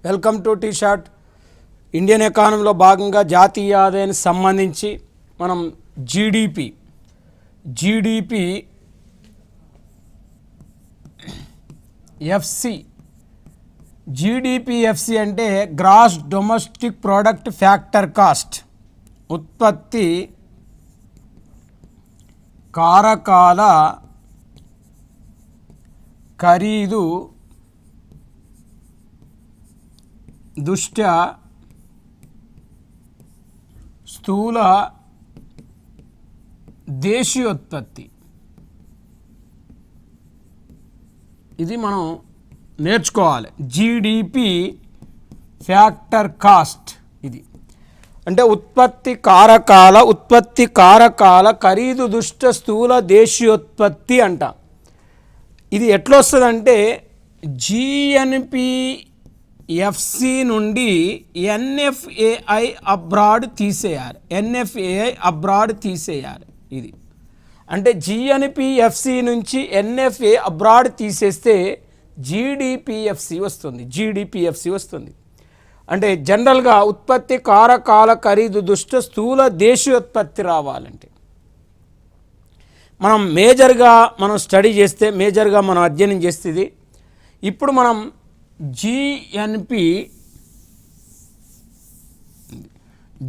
Welcome to T short. Indian ఎకానమీలో భాగంగా జాతీయ ఆదాయానికి సంబంధించి మనం జీడిపి ఎఫ్సి అంటే gross domestic product factor cost, ఉత్పత్తి కారకాల ఖరీదు దృష్ట్యా స్థూల దేశీయోత్పత్తి. ఇది మనం నేర్చుకోవాలి. జీడిపి ఫ్యాక్టర్ కాస్ట్ ఇది అంటే ఉత్పత్తి కారకాల ఖరీదు దృష్ట్యా స్థూల దేశీయోత్పత్తి అంట. ఇది ఎట్లా వస్తుందంటే జిఎన్పిఎఫ్సి నుండి ఎన్ఎఫ్ఏఐ అబ్రాడ్ తీసేయాలి. ఇది అంటే జిఎన్పిఎఫ్సి నుంచి ఎన్ఎఫ్ఏ అబ్రాడ్ తీసేస్తే జీడిపిఎఫ్సి వస్తుంది. అంటే జనరల్గా ఉత్పత్తి కారకాల ఖరీదు దృష్ట్యా స్థూల దేశీయోత్పత్తి రావాలంటే మనం మేజర్గా మనం అధ్యయనం చేస్తుంది. ఇప్పుడు మనం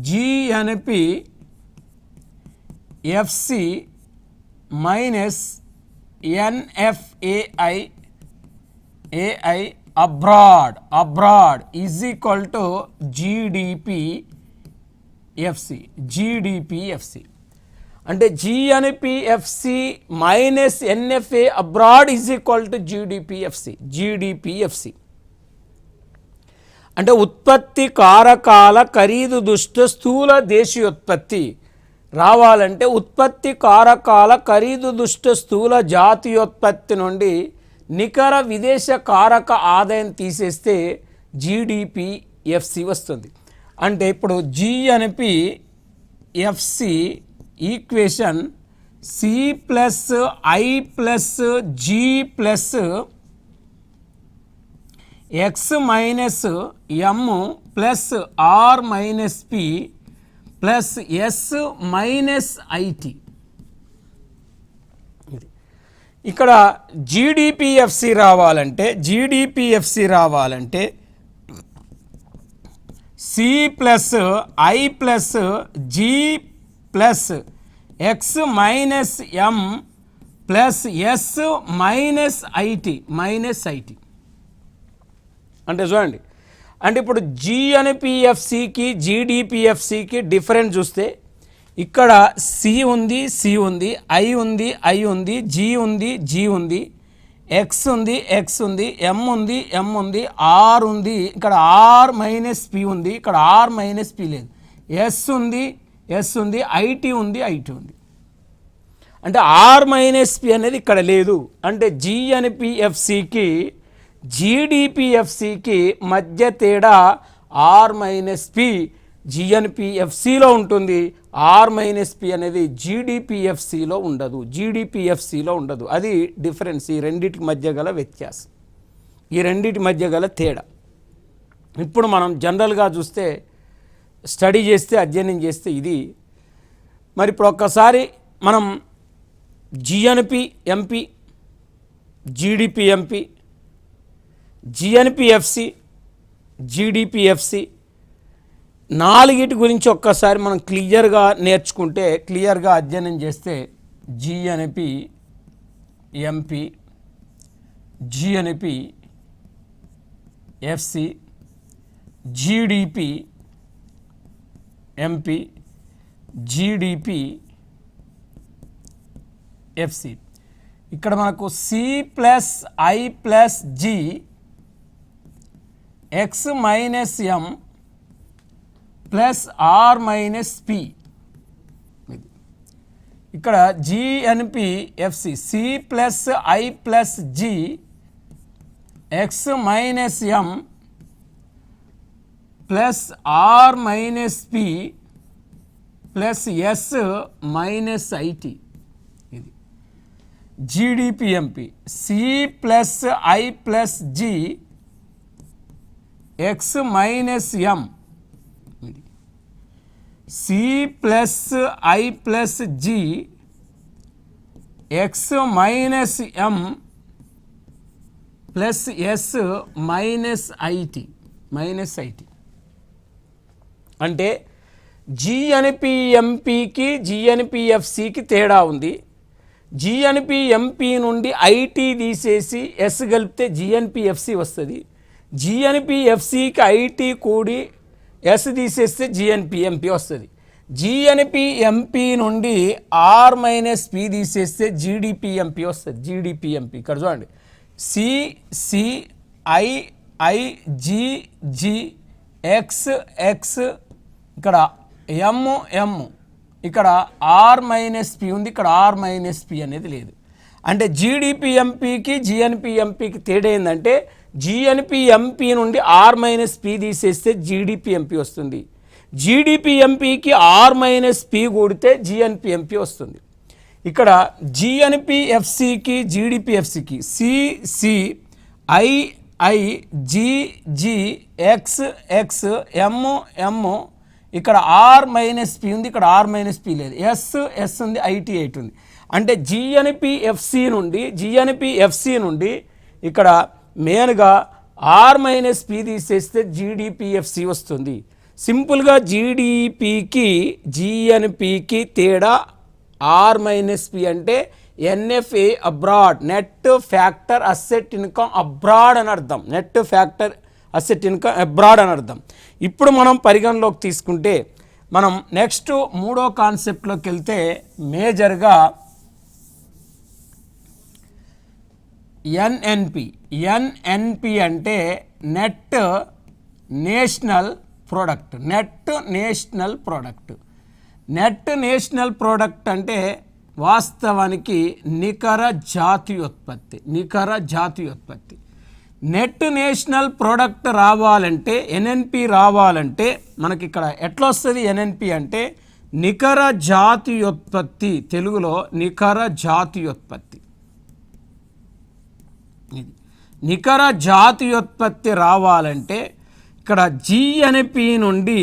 GNPFC minus NFAI abroad is equal to GDPFC. అంటే GNPFC minus NFA abroad is equal to GDPFC. అంటే ఉత్పత్తి కారకాల ఖరీదు దృష్ట్యా స్థూల దేశీయోత్పత్తి రావాలంటే ఉత్పత్తి కారకాల ఖరీదు దృష్ట్యా స్థూల జాతీయోత్పత్తి నుండి నికర విదేశ కారక ఆదాయం తీసేస్తే జీడిపిఎఫ్సి వస్తుంది. అంటే ఇప్పుడు GNPFC equation C plus I plus G plus X minus M plus R minus P plus S minus IT. ఇక్కడ జీడిపిఎఫ్సి రావాలంటే C plus I plus G plus X minus M plus S minus IT. అంటే చూడండి, అంటే ఇప్పుడు జిఎన్పిఎఫ్సికి జీడిపిఎఫ్సికి difference చూస్తే ఇక్కడ C ఉంది, I ఉంది, జి ఉంది, ఎక్స్ ఉంది, ఎమ్ ఉంది, ఆర్ ఉంది, ఇక్కడ ఆర్ మైనస్ పి ఉంది, ఇక్కడ ఆర్ మైనస్ పి లేదు, ఎస్ ఉంది, ఐటి ఉంది. అంటే ఆర్ మైనస్ పి అనేది ఇక్కడ లేదు. అంటే జిఎన్పిఎఫ్సికి జీడిపిఎఫ్సికి మధ్య తేడా ఆర్ మైనస్ పి జిఎన్పిఎఫ్సిలో ఉంటుంది, ఆర్ మైనస్ పి అనేది జీడిపిఎఫ్సిలో ఉండదు. అది డిఫరెన్స్, ఈ రెండింటి మధ్య గల వ్యత్యాసం, ఈ రెండింటి మధ్య గల తేడా. ఇప్పుడు మనం జనరల్గా చూస్తే అధ్యయనం చేస్తే ఇది మరి ఇప్పుడు ఒక్కసారి మనం జిఎన్పిఎంపి, జీడిపిఎంపి, జిఎన్పిఎఫ్సి, జీడిపిఎఫ్సి నాలుగిటి గురించి ఒక్కసారి మనం క్లియర్గా నేర్చుకుంటే, క్లియర్గా అధ్యయనం చేస్తే జిఎన్పిఎంపి, జిఎన్పిఎఫ్సి, జీడిపిఎంపి, జీడిపిఎఫ్సి. ఇక్కడ మనకు C plus I plus G X minus M plus R minus P. ఇక్కడ GNPFC C plus I plus G X minus M plus R minus P plus S minus IT. ఇది GDPMP C plus I plus G X minus M, C plus I plus G X minus M plus S minus IT అంటే జిఎన్పిఎంపికి జిఎన్పిఎఫ్సికి తేడా ఉంది. జిఎన్పిఎంపి నుండి IT తీసేసి yes కలిపితే జిఎన్పిఎఫ్సి వస్తుంది. జిఎన్పిఎఫ్సికి IT కూడి ఎస్ తీసేస్తే జిఎన్పిఎంపి వస్తుంది. జిఎన్పిఎంపి నుండి ఆర్ మైనస్ పి తీసేస్తే జిడిపిఎంపి వస్తుంది. జిడిపిఎంపి ఇక్కడ చూడండి, C C I I G G X X, ఇక్కడ ఎమ్ ఎమ్, ఇక్కడ ఆర్ మైనస్ పి ఉంది, ఇక్కడ ఆర్ మైనస్ పి అనేది లేదు. అంటే జిడిపిఎంపికి జిఎన్పిఎంపికి తేడా ఏంటంటే జిఎన్పిఎంపి నుండి ఆర్ మైనస్ పి తీసేస్తే జిడిపిఎంపి వస్తుంది. జిడిపిఎంపికి ఆర్ మైనస్ పి కూడితే జిఎన్పిఎంపి వస్తుంది. ఇక్కడ జిఎన్పిఎఫ్సికి జిడిపిఎఫ్సికి C C I I G G X X M M, ఇక్కడ ఆర్ మైనస్ పి ఉంది, ఇక్కడ ఆర్ మైనస్ పి లేదు. ఎస్ ఎస్ ఉంది, ఐటీ ఎయిట్ ఉంది. అంటే జిఎన్పిఎఫ్సి నుండి ఇక్కడ మెయిన్గా ఆర్ మైనస్ పి తీసేస్తే జిడిపిఎఫ్సి వస్తుంది. సింపుల్గా జీడిపికి జిఎన్పికి తేడా ఆర్ మైనస్ పి అంటే NFA abroad, net factor asset income abroad అని అర్థం. Net factor asset income abroad అని అర్థం. ఇప్పుడు మనం పరిగణలోకి తీసుకుంటే మనం నెక్స్ట్ మూడో కాన్సెప్ట్లోకి వెళ్తే మేజర్గా ఎన్ఎన్పి అంటే net national product. Net national product అంటే వాస్తవానికి నికర జాతీయోత్పత్తి. నెట్ నేషనల్ ప్రోడక్ట్ రావాలంటే ఎన్ఎన్పి రావాలంటే మనకి ఇక్కడ ఎట్లా వస్తుంది? ఎన్ఎన్పి అంటే నికర జాతీయోత్పత్తి, తెలుగులో నికర జాతీయోత్పత్తి. నికర జాతీయోత్పత్తి రావాలంటే ఇక్కడ జిఎన్పి నుండి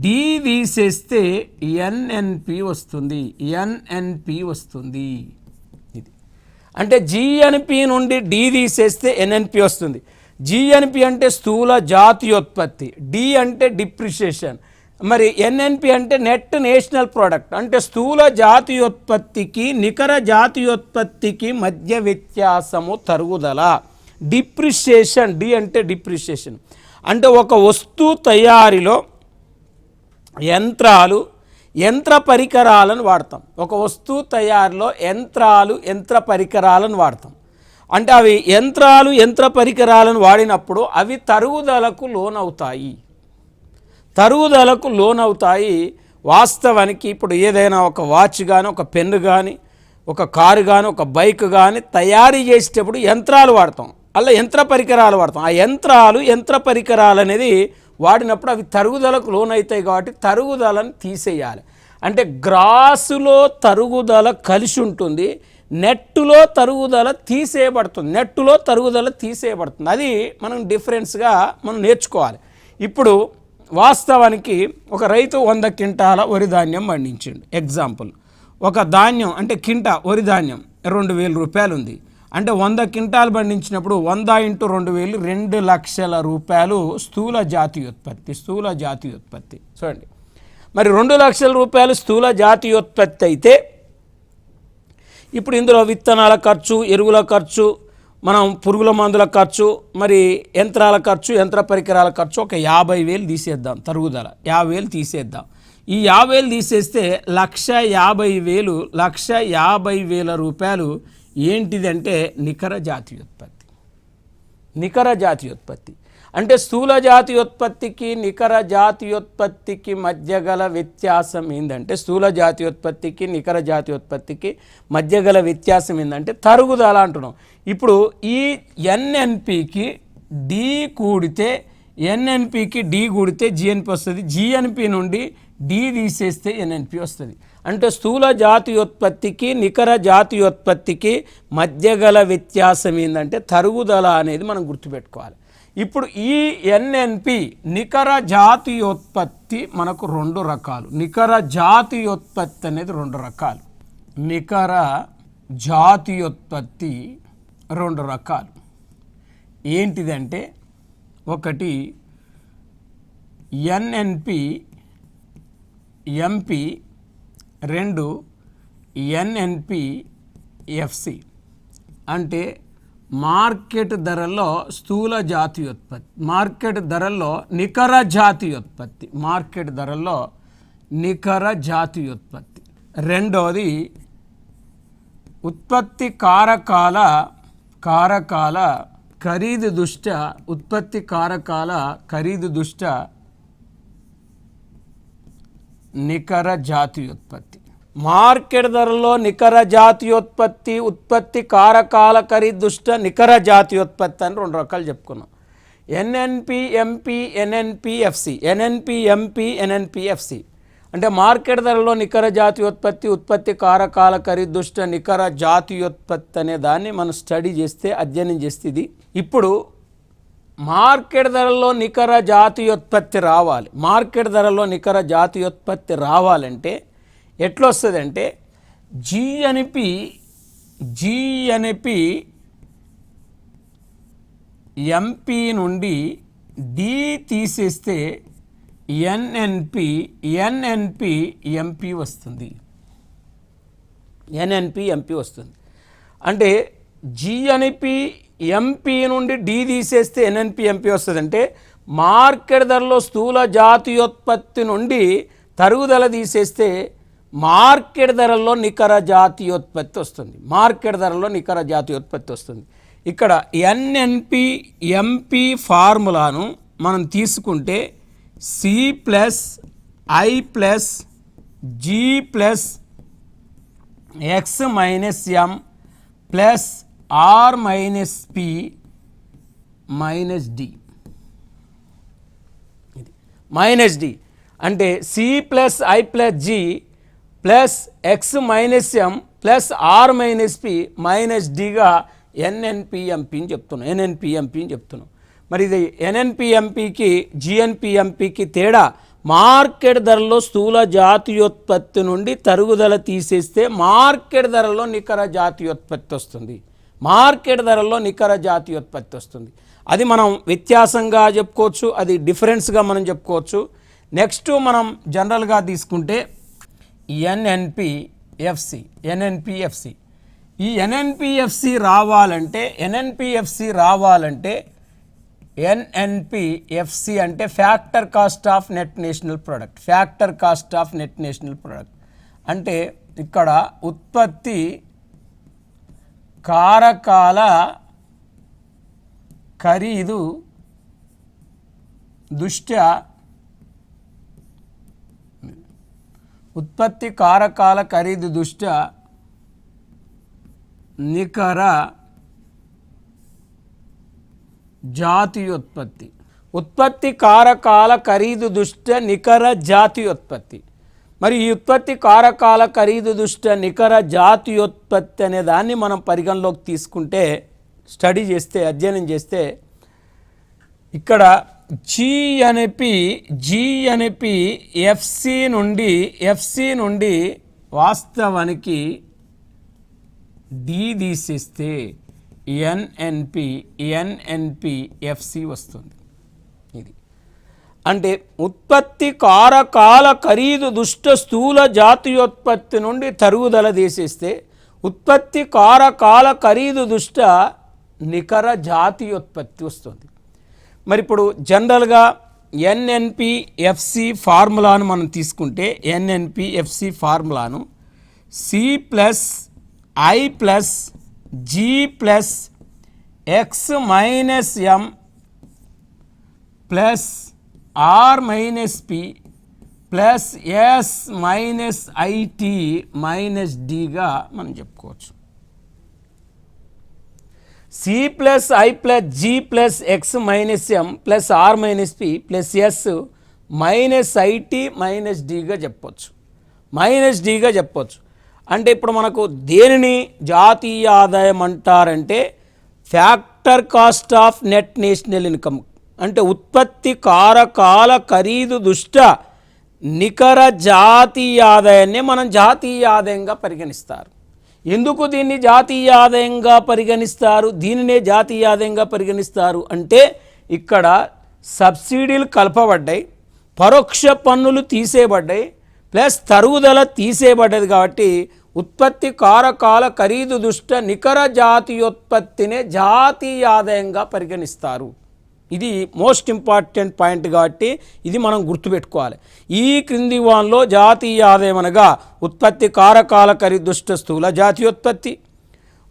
డి తీసేస్తే ఎన్ఎన్పి వస్తుంది. ఇది అంటే జిఎన్పి నుండి డి తీసేస్తే ఎన్ఎన్పి వస్తుంది. జిఎన్పి అంటే స్థూల జాతీయోత్పత్తి, డి అంటే డిప్రిషియేషన్, మరి ఎన్ఎన్పి అంటే నెట్ నేషనల్ ప్రోడక్ట్. అంటే స్థూల జాతీయోత్పత్తికి నికర జాతీయోత్పత్తికి మధ్య వ్యత్యాసము తరుగుదల. డిప్రిషియేషన్, డి అంటే డిప్రిషియేషన్ అంటే ఒక వస్తువు తయారీలో యంత్ర పరికరాలను వాడతాం. ఒక వస్తువు తయారీలో యంత్ర పరికరాలను వాడతాం. అంటే అవి యంత్ర పరికరాలను వాడినప్పుడు అవి తరుగుదలకు లోనవుతాయి. వాస్తవానికి ఇప్పుడు ఏదైనా ఒక వాచ్ కానీ, ఒక పెన్ను కానీ, ఒక కారు కానీ, ఒక బైక్ కానీ తయారీ చేసేటప్పుడు యంత్రాలు వాడతాం. అలా యంత్ర పరికరాలు వాడతాం. ఆ యంత్ర పరికరాలు అనేది వాడినప్పుడు అవి తరుగుదలకు లోనవుతాయి. కాబట్టి తరుగుదలను తీసేయాలి. అంటే గ్రాసులో తరుగుదల కలిసి ఉంటుంది, నెట్టులో తరుగుదల తీసేయబడుతుంది. అది మనం డిఫరెన్స్గా మనం నేర్చుకోవాలి. ఇప్పుడు వాస్తవానికి ఒక రైతు 100 క్వింటాల వరి ధాన్యం పండించిండు. ఎగ్జాంపుల్, ఒక ధాన్యం అంటే కింటా వరి ధాన్యం 2000 రూపాయలు ఉంది. అంటే 100 క్వింటాలు పండించినప్పుడు 100 × 2000 2 లక్షల రూపాయలు స్థూల జాతీయోత్పత్తి. చూడండి, మరి 2 లక్షల రూపాయలు స్థూల జాతీయోత్పత్తి అయితే ఇప్పుడు ఇందులో విత్తనాల ఖర్చు, ఎరువుల ఖర్చు, మనం పురుగుల మందుల ఖర్చు, మరి యంత్రాల ఖర్చు, యంత్ర పరికరాల ఖర్చు ఒక 50,000 తీసేద్దాం. తరుగుదల 50,000 తీసేద్దాం. ఈ 50,000 తీసేస్తే 1,50,000 రూపాయలు ఏంటిదంటే నికర జాతీయోత్పత్తి. అంటే స్థూల జాతీయోత్పత్తికి నికర జాతీయోత్పత్తికి మధ్య గల వ్యత్యాసం ఏంటంటే తరుగుదల అంటున్నాం. ఇప్పుడు ఈ ఎన్ఎన్పికి డి కూడితే జిఎన్పి వస్తుంది. జిఎన్పి నుండి డి తీసేస్తే ఎన్ఎన్పి వస్తుంది. అంటే స్థూల జాతీయోత్పత్తికి నికర జాతీయోత్పత్తికి మధ్య గల వ్యత్యాసం ఏంటంటే తరుగుదల అనేది మనం గుర్తుపెట్టుకోవాలి. ఇప్పుడు ఈ ఎన్ఎన్పి నికర జాతీయోత్పత్తి మనకు రెండు రకాలు. నికర జాతీయోత్పత్తి అనేది రెండు రకాలు. నికర జాతీయోత్పత్తి రెండు రకాలు. ఏంటిదంటే ఒకటి ఎన్ఎన్పి ఎంపి, రెండు ఎన్ఎన్పి ఎఫ్సి. అంటే మార్కెట్ ధరల్లో స్థూల జాతీయోత్పత్తి, మార్కెట్ ధరల్లో నికర జాతీయోత్పత్తి, మార్కెట్ ధరల్లో నికర జాతీయోత్పత్తి. రెండోది ఉత్పత్తి కారకాల ఖరీదు దృష్ట్యా, ఉత్పత్తి కారకాల ఖరీదు దృష్ట్యా నికర జాతీయోత్పత్తి. మార్కెట్ ధరలో నికర జాతీయోత్పత్తి, ఉత్పత్తి కారకాల ఖరీదు దృష్ట్యా నికర జాతీయోత్పత్తి అని రెండు రకాలు చెప్పుకున్నాం. NNP MP, NNP FC. NNP MP, NNP FC అంటే మార్కెట్ ధరలో నికర జాతీయోత్పత్తి, ఉత్పత్తి కారకాల ఖరీదు దృష్ట్యా నికర జాతీయోత్పత్తి అనే దాన్ని మనం స్టడీ చేస్తే, అధ్యయనం చేస్తే ఇది. ఇప్పుడు మార్కెట్ ధరలో నికర జాతీయోత్పత్తి రావాలి. మార్కెట్ ధరలో నికర జాతీయోత్పత్తి రావాలంటే ఎట్లా వస్తుందంటే జిఎన్పి ఎంపీ నుండి డి తీసేస్తే ఎన్ఎన్పి ఎంపీ వస్తుంది. ఎన్ఎన్పి ఎంపీ వస్తుంది. అంటే జిఎన్పి ఎంపీ నుండి డి తీసేస్తే ఎన్ఎన్పి ఎంపీ వస్తుంది. అంటే మార్కెట్ ధరలో స్థూల జాతీయోత్పత్తి నుండి తరుగుదల తీసేస్తే మార్కెట్ ధరల్లో నికర జాతీయోత్పత్తి వస్తుంది. మార్కెట్ ధరలో నికర జాతీయోత్పత్తి వస్తుంది. ఇక్కడ ఎన్ఎన్పి ఎంపీ ఫార్ములాను మనం తీసుకుంటే C plus I plus G plus X minus M plus R minus P minus D. ఇది మైనస్ డి అంటే C plus I plus G plus X minus M plus R minus P minus డిగా NNP MP అని చెప్తున్నాం. NNP MP అని చెప్తున్నాం. మరి ఇది NNP ఎంపీకి జిఎన్పి ఎంపీకి తేడా, మార్కెట్ ధరలో స్థూల జాతీయోత్పత్తి నుండి తరుగుదల తీసేస్తే మార్కెట్ ధరలో నికర జాతీయోత్పత్తి వస్తుంది. మార్కెట్ ధరలో నికర జాతీయోత్పత్తి వస్తుంది. అది మనం వ్యత్యాసంగా చెప్పుకోవచ్చు, అది డిఫరెన్స్గా మనం చెప్పుకోవచ్చు. నెక్స్ట్ మనం జనరల్గా తీసుకుంటే ఎన్ఎన్పి ఎఫ్సి. ఈ ఎన్ఎన్పిఎఫ్సి రావాలంటే ఎన్ఎన్పిఎఫ్సి అంటే factor cost of net national product. Factor cost of net national product అంటే ఇక్కడ ఉత్పత్తి కారకాల ఖరీదు దృష్ట్యా, ఉత్పత్తి కారకాల ఖరీదు దృష్ట్యా నికర జాతీయోత్పత్తి. ఉత్పత్తి కారకాల ఖరీదు దృష్ట్యా నికర జాతీయోత్పత్తి. మరి ఈ ఉత్పత్తి కారకాల ఖరీదు దృష్ట్యా నికర జాతీయోత్పత్తి అనే దాన్ని మనం పరిగణలోకి తీసుకుంటే, స్టడీ చేస్తే, అధ్యయనం చేస్తే ఇక్కడ జిఎన్పి ఎఫ్సి నుండి వాస్తవానికి డి తీసేస్తే ఎన్ఎన్పి ఎఫ్సి వస్తుంది. ఇది అంటే ఉత్పత్తి కారకాల ఖరీదు దృష్ట్యా స్థూల జాతీయోత్పత్తి నుండి తరుగుదల తీసేస్తే ఉత్పత్తి కారకాల ఖరీదు దృష్ట్యా నికర జాతీయోత్పత్తి వస్తుంది. మరి ఇప్పుడు జనరల్గా ఎన్ఎన్పిఎఫ్సి ఫార్ములాను మనం తీసుకుంటే ఎన్ఎన్పిఎఫ్సి ఫార్ములాను C plus I plus G plus X minus M plus R minus P plus S minus IT minus డిగా మనం చెప్పుకోవచ్చు. C plus I plus G plus X minus M plus R minus P plus S minus IT minus డిగా చెప్పొచ్చు. Minus డిగా చెప్పొచ్చు. అంటే ఇప్పుడు మనకు దేనిని జాతీయ ఆదాయం అంటారంటే factor cost of net national income అంటే ఉత్పత్తి కారకాల ఖరీదు దృష్ట్యా నికర జాతీయ ఆదాయాన్ని మనం జాతీయ ఆదాయంగా పరిగణిస్తారు. ఎందుకు దీన్ని జాతీయ ఆదాయంగా పరిగణిస్తారు, దీనినే జాతీయ ఆదాయంగా పరిగణిస్తారు అంటే ఇక్కడ సబ్సిడీలు కలపబడ్డాయి, పరోక్ష పన్నులు తీసేయబడ్డాయి, ప్లస్ తరుగుదల తీసేయబడ్డది. కాబట్టి ఉత్పత్తి కారకాల ఖరీదు దృష్ట్యా నికర జాతీయోత్పత్తినే జాతీయ ఆదాయంగా పరిగణిస్తారు. ఇది మోస్ట్ ఇంపార్టెంట్ పాయింట్ కాబట్టి ఇది మనం గుర్తుపెట్టుకోవాలి. ఈ క్రింది వాన్లో జాతీయ ఆదాయం అనగా ఉత్పత్తి కారకాల ఖరీదు దృష్ట్యా స్థూల జాతీయోత్పత్తి,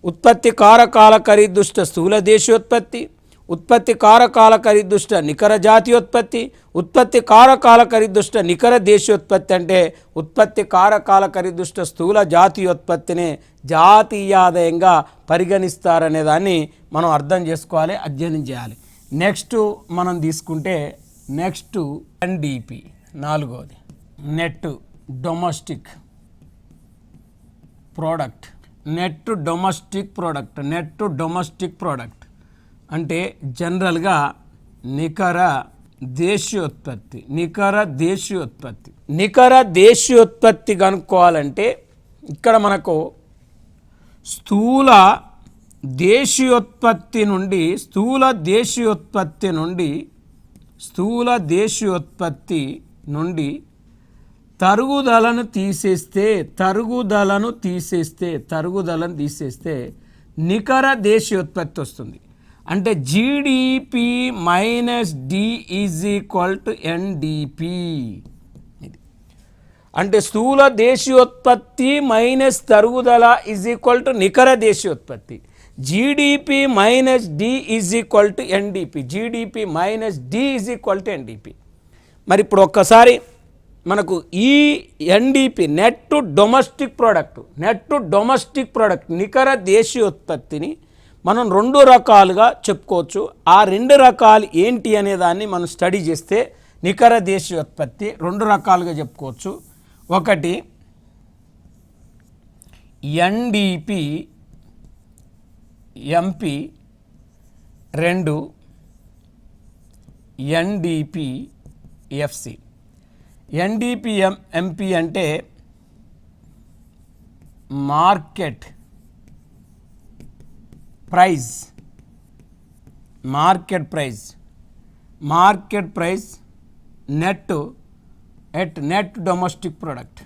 ఉత్పత్తి కారకాల ఖరీదు దృష్ట్యా స్థూల దేశీయోత్పత్తి, ఉత్పత్తి కారకాల ఖరీదు దృష్ట్యా నికర జాతీయోత్పత్తి, ఉత్పత్తి కారకాల ఖరీదు దృష్ట్యా నికర దేశీయోత్పత్తి అంటే ఉత్పత్తి కారకాల ఖరీదు దృష్ట్యా స్థూల జాతీయోత్పత్తిని జాతీయ ఆదాయంగా పరిగణిస్తారనే దాన్ని మనం అర్థం చేసుకోవాలి, అధ్యయనం చేయాలి. నెక్స్ట్ మనం తీసుకుంటే నెక్స్ట్ ఎన్డిపి, నాలుగవది net domestic product. Net domestic product, net domestic product అంటే జనరల్గా నికర దేశీయోత్పత్తి. నికర దేశీయోత్పత్తి, నికర దేశీయోత్పత్తి కనుక్కోవాలంటే ఇక్కడ మనకు స్థూల దేశీయోత్పత్తి నుండి స్థూల దేశీయోత్పత్తి నుండి తరుగుదలను తీసేస్తే నికర దేశీయోత్పత్తి వస్తుంది. అంటే GDP minus D is equal to NDP. అంటే స్థూల దేశీయోత్పత్తి మైనస్ తరుగుదల ఈజ్ ఈక్వల్ టు నికర దేశీయోత్పత్తి. GDP minus D is equal to NDP. GDP minus D is equal to NDP. మరి ఇప్పుడు ఒక్కసారి మనకు ఈ ఎన్డిపి నెట్ డొమెస్టిక్ ప్రోడక్ట్ నికర దేశీయోత్పత్తిని మనం రెండు రకాలుగా చెప్పుకోవచ్చు. ఆ రెండు రకాలు ఏంటి అనే దాన్ని మనం స్టడీ చేస్తే నికర దేశీయోత్పత్తి రెండు రకాలుగా చెప్పుకోవచ్చు. ఒకటి ఎన్డిపి ఎంపీ, రెండు ఎన్డిపి ఎఫ్సి. ఎన్డిపి ఎంపీ అంటే market price net domestic product.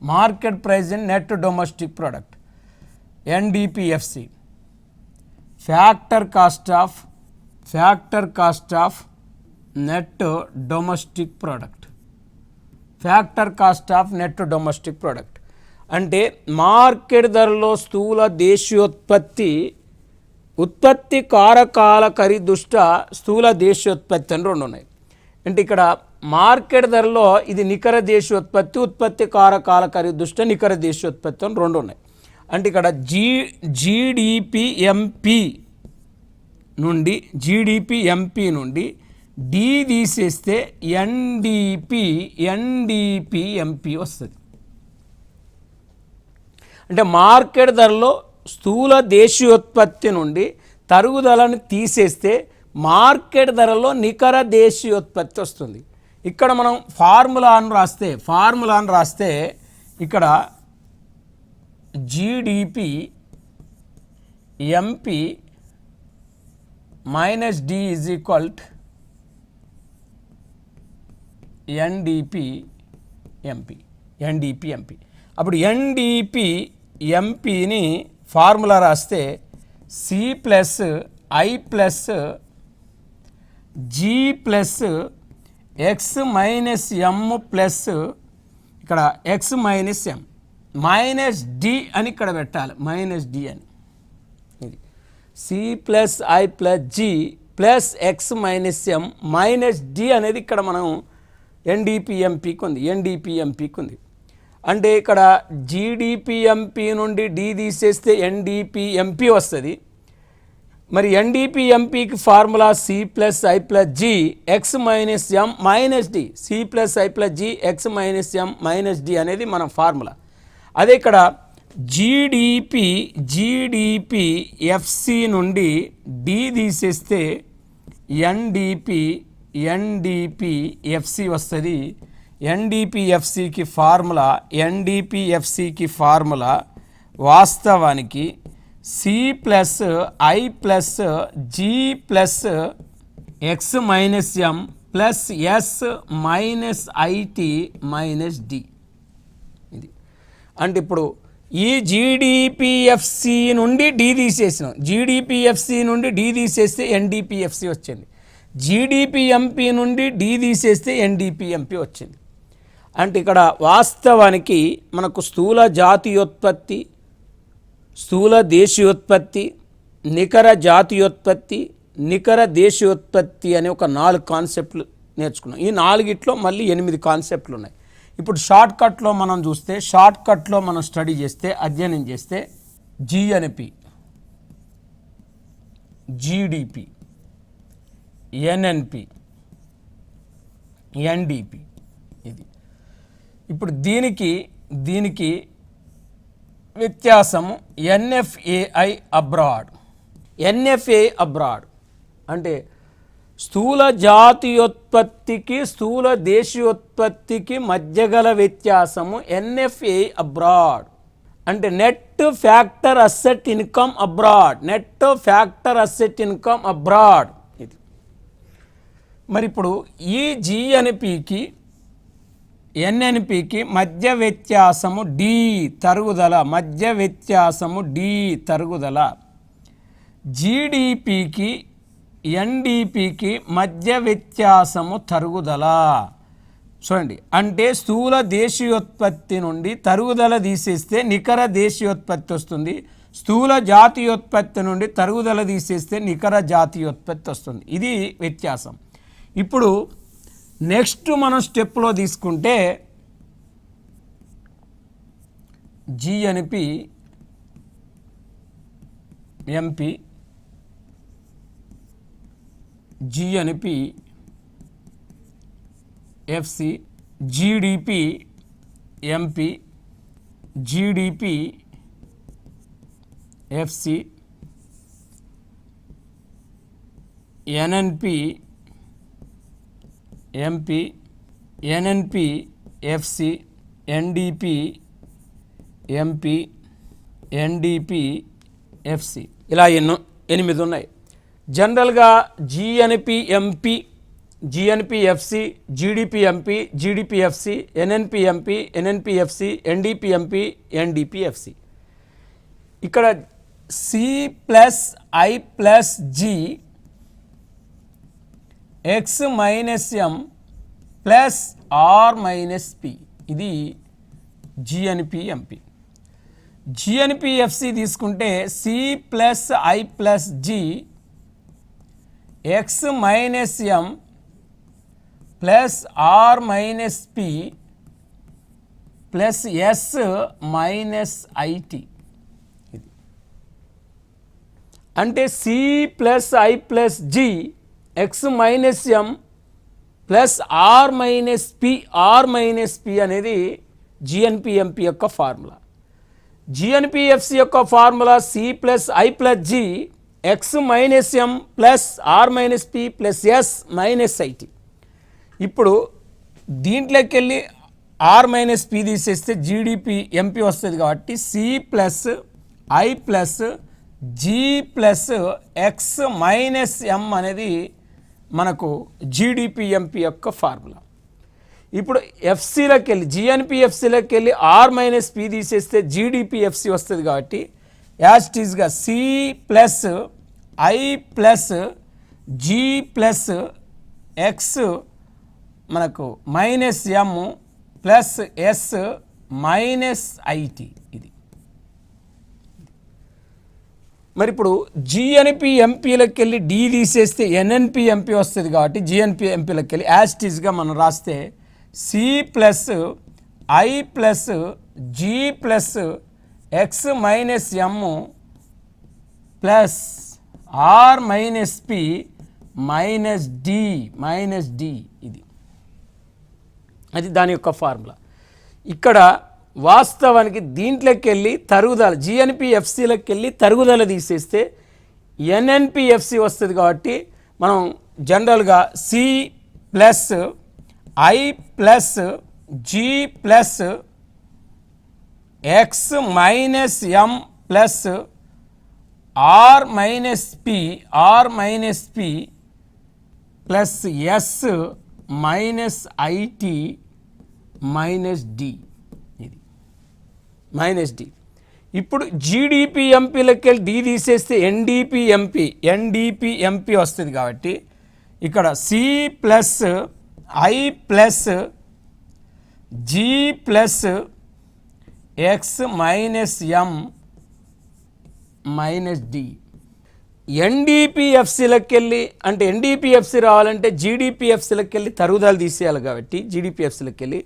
Market price in net domestic product. NDPFC factor cost of net domestic product. అంటే మార్కెట్ ధరలో స్థూల దేశీయోత్పత్తి ఉత్పత్తి కారకాల ఖరీదు దృష్ట్యా స్థూల దేశీయోత్పత్తి అని రెండు ఉన్నాయి. అంటే ఇక్కడ మార్కెట్ ధరలో ఇది నికర దేశీయోత్పత్తి, ఉత్పత్తి కారకాల ఖరీదు దృష్ట్యా నికర దేశీయోత్పత్తి అని రెండు ఉన్నాయి. అంటే ఇక్కడ జీడిపిఎంపి నుండి డి తీసేస్తే ఎన్డిపిఎంపి వస్తుంది. అంటే మార్కెట్ ధరలో స్థూల దేశీయోత్పత్తి నుండి తరుగుదలను తీసేస్తే మార్కెట్ ధరలో నికర దేశీయోత్పత్తి వస్తుంది. ఇక్కడ మనం ఫార్ములాను రాస్తే ఇక్కడ GDP MP minus D is equal NDP MP. అప్పుడు ఎన్డిపి ఎంపీని ఫార్ములా రాస్తే C plus I plus G plus X minus M plus ఇక్కడ X minus M minus D అని ఇక్కడ పెట్టాలి, మైనస్ డి అని. ఇది C plus I plus G plus X minus M minus D అనేది ఇక్కడ మనం ఎన్డిపిఎంపికి ఉంది. అంటే ఇక్కడ జీడిపిఎంపి నుండి డి తీసేస్తే ఎన్డిపిఎంపి వస్తుంది. మరి ఎన్డిపిఎంపికి formula C plus I plus G X minus M minus D. C plus I plus G X minus M minus D అనేది మన ఫార్ములా. అదే ఇక్కడ జీడిపి ఎఫ్సి నుండి డి తీసేస్తే ఎన్డిపి ఎఫ్సి వస్తుంది. ఎన్డిపిఎఫ్సికి ఫార్ములా వాస్తవానికి C plus I plus G plus X minus M plus S minus IT minus D. ఇది అంటే ఇప్పుడు ఈ జీడిపిఎఫ్సి నుండి డి తీసేసినాం. జీడిపిఎఫ్సి నుండి డి తీసేస్తే ఎన్డిపిఎఫ్సి వచ్చింది. జీడిపిఎంపి నుండి డి తీసేస్తే ఎన్డిపిఎంపి వచ్చింది. అంటే ఇక్కడ వాస్తవానికి మనకు స్థూల జాతీయోత్పత్తి, స్థూల దేశీయోత్పత్తి, నికర జాతీయోత్పత్తి, నికర దేశీయోత్పత్తి అనే ఒక 4 కాన్సెప్ట్లు నేర్చుకున్నాం. ఈ 4గిట్లో మళ్ళీ 8 కాన్సెప్ట్లు ఉన్నాయి. ఇప్పుడు షార్ట్కట్లో మనం చూస్తే, షార్ట్కట్లో మనం స్టడీ చేస్తే, అధ్యయనం చేస్తే జిఎన్పి, జీడిపి, ఎన్ఎన్పి, ఎన్డిపి. ఇది ఇప్పుడు దీనికి వ్యత్యాసము ఎన్ఎఫ్ఏఐ అబ్రాడ్. ఎన్ఎఫ్ఏ అబ్రాడ్ అంటే స్థూల జాతీయోత్పత్తికి స్థూల దేశీయోత్పత్తికి మధ్య గల వ్యత్యాసము ఎన్ఎఫ్ఏ అబ్రాడ్. అంటే net factor asset income abroad, net factor asset income abroad. ఇది మరి ఇప్పుడు ఈ జిఎన్పికి ఎన్ఎన్పికి మధ్య వ్యత్యాసము డి తరుగుదల, మధ్య వ్యత్యాసము డి తరుగుదల. జీడిపికి ఎన్డిపికి మధ్య వ్యత్యాసము తరుగుదల. చూడండి, అంటే స్థూల దేశీయోత్పత్తి నుండి తరుగుదల తీసేస్తే నికర దేశీయోత్పత్తి వస్తుంది. స్థూల జాతీయోత్పత్తి నుండి తరుగుదల తీసేస్తే నికర జాతీయోత్పత్తి వస్తుంది. ఇది వ్యత్యాసం. ఇప్పుడు నెక్స్ట్ మనం స్టెప్లో తీసుకుంటే GNP MP, GNP FC, GDP MP, GDP FC, NNP MP, NNP FC, NDP MP, NDP FC. ఇలా 8 ఉన్నాయి. జనరల్గా GNP MP, GNP FC, GDP MP, GDP FC, NNP MP, NNP FC, NDP MP, NDP FC. ఇక్కడ C plus I plus G X minus M plus R minus P. ఇది GNP MP. GNP FC తీసుకుంటే C plus I plus G X minus M plus R minus P plus S minus IT. ఇది అంటే C plus I plus G X minus M plus R minus P అనేది GNPMP యొక్క formula. GNPFC యొక్క formula C plus I plus G X minus M plus R minus P plus S minus IT. ఇప్పుడు దీంట్లోకి వెళ్ళి R minus P తీసేస్తే GDP MP వస్తుంది. కాబట్టి C plus I plus G plus X minus M అనేది మనకు జీడిపిఎంపీ యొక్క formula. ఇప్పుడు ఎఫ్సీలోకి వెళ్ళి జిఎన్పిఎఫ్సీలోకి వెళ్ళి ఆర్ మైనస్ పి తీసేస్తే జీడిపిఎఫ్సి వస్తుంది. కాబట్టి యాజ్ ఇట్ ఈస్గా C plus I plus G plus X మనకు minus M plus S minus IT. ఇది మరి ఇప్పుడు జిఎన్పి ఎంపీలోకి వెళ్ళి డి తీసేస్తే ఎన్ఎన్పి ఎంపీ వస్తుంది. కాబట్టి జిఎన్పి ఎంపీలోకి వెళ్ళి యాజ్ ఇట్ ఈస్గా మనం రాస్తే C plus I plus G plus X minus M plus R minus P minus D. ఇది అది దాని యొక్క ఫార్ములా. ఇక్కడ వాస్తవానికి దీంట్లోకి వెళ్ళి తరుగుదల జిఎన్పిఎఫ్సిలోకి వెళ్ళి తరుగుదల తీసేస్తే ఎన్ఎన్పిఎఫ్సి వస్తుంది. కాబట్టి మనం జనరల్గా C plus I plus G plus X minus M plus R minus P plus S minus IT minus D. ఇది మైనస్ డి. ఇప్పుడు జీడిపిఎంపీలకి వెళ్ళి డి తీసేస్తే ఎన్డిపిఎంపీ వస్తుంది. కాబట్టి ఇక్కడ C plus I plus G plus X minus M minus D. ఎన్డిపిఎఫ్సిలకి వెళ్ళి అంటే ఎన్డిపిఎఫ్సి రావాలంటే జీడిపిఎఫ్సిలకి వెళ్ళి తరుగుదల తీసేయాలి. కాబట్టి జీడిపిఎఫ్సిలకి వెళ్ళి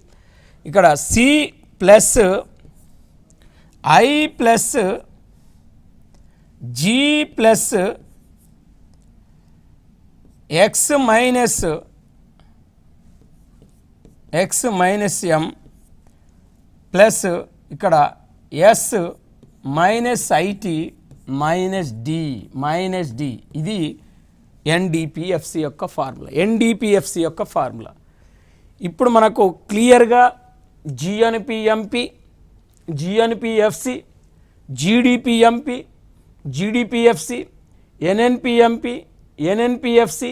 ఇక్కడ C plus I plus G plus X minus M plus ఇక్కడ S minus IT minus D. ఇది ఎన్డిపిఎఫ్సి యొక్క ఫార్ములా. ఇప్పుడు మనకు క్లియర్గా జిఎన్పిఎఫ్సి, జీడిపిఎంపి, జీడిపిఎఫ్సి, ఎన్ఎన్పిఎఫ్సి,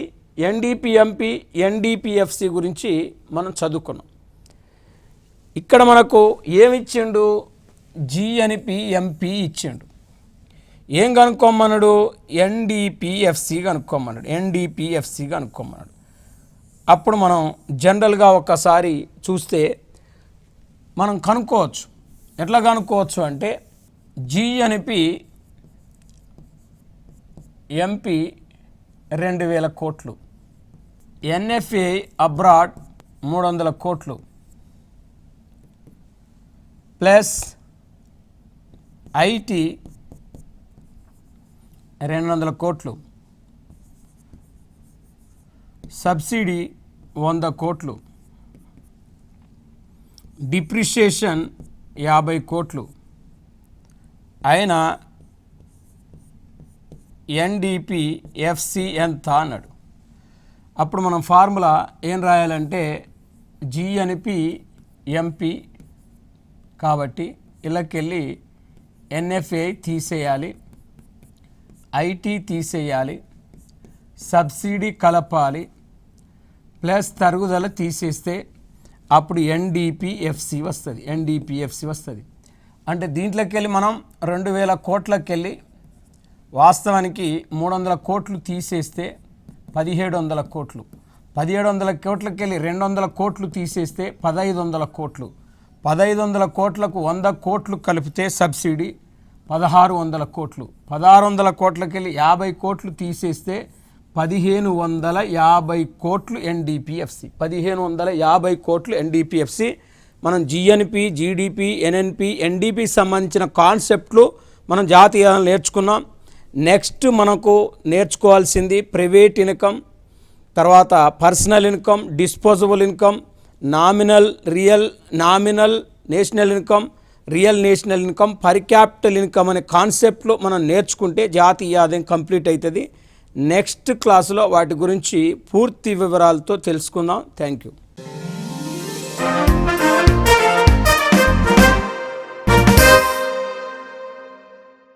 ఎన్డిపిఎఫ్సి గురించి మనం చదువుకున్నాం. ఇక్కడ మనకు ఏమిచ్చిండు? జిఎన్పిఎంపి ఇచ్చిండు. ఏం కనుక్కోమన్నాడు? ఎన్డిపిఎఫ్సి కనుక్కోమన్నాడు. అప్పుడు మనం జనరల్గా ఒకసారి చూస్తే మనం కనుక్కోవచ్చు. ఎట్లా కనుక్కోవచ్చు అంటే జిఎన్పిఎంపి 2000 కోట్లు, ఎన్ఎఫ్ఏ అబ్రాడ్ 300 కోట్లు ప్లస్ ఐటి 200 కోట్లు, సబ్సిడీ 100 కోట్లు, డిప్రిషియేషన్ 50 కోట్లు అయినా ఎన్డిపిఎఫ్సి ఎంత అన్నాడు. అప్పుడు మనం ఫార్ములా ఏం రాయాలంటే జిఎన్పిఎంపి కాబట్టి ఇళ్ళకెళ్ళి ఎన్ఎఫ్ఏ తీసేయాలి, ఐటీ తీసేయాలి, సబ్సిడీ కలపాలి, ప్లస్ తరుగుదల తీసేస్తే అప్పుడు ఎన్డిపిఎఫ్సి వస్తుంది. అంటే దీంట్లోకి వెళ్ళి మనం 2000 కోట్లకి వెళ్ళి వాస్తవానికి 300 కోట్లు తీసేస్తే 1700 కోట్లు, 1700 కోట్లకి వెళ్ళి 200 కోట్లు తీసేస్తే 1500 కోట్లు, 1500 కోట్లకు 100 కోట్లు కలిపితే సబ్సిడీ 1600 కోట్లు, 1600 కోట్లకి వెళ్ళి 50 కోట్లు తీసేస్తే 1550 కోట్లు ఎన్డిపిఎఫ్సి, 1550 కోట్లు ఎన్డిపిఎఫ్సి. మనం జిఎన్పి, జీడిపి, ఎన్ఎన్పి, ఎన్డిపి సంబంధించిన కాన్సెప్ట్లు మనం జాతీయ నేర్చుకున్నాం. నెక్స్ట్ మనకు నేర్చుకోవాల్సింది ప్రైవేట్ ఇన్కమ్, తర్వాత personal income, disposable income, nominal national income, real national income, per capital income అనే కాన్సెప్ట్లు మనం నేర్చుకుంటే జాతీయ ఆదాయం కంప్లీట్ అవుతుంది. నెక్స్ట్ క్లాసులో వాటి గురించి పూర్తి వివరాలతో తెలుసుకుందాం. Thank you.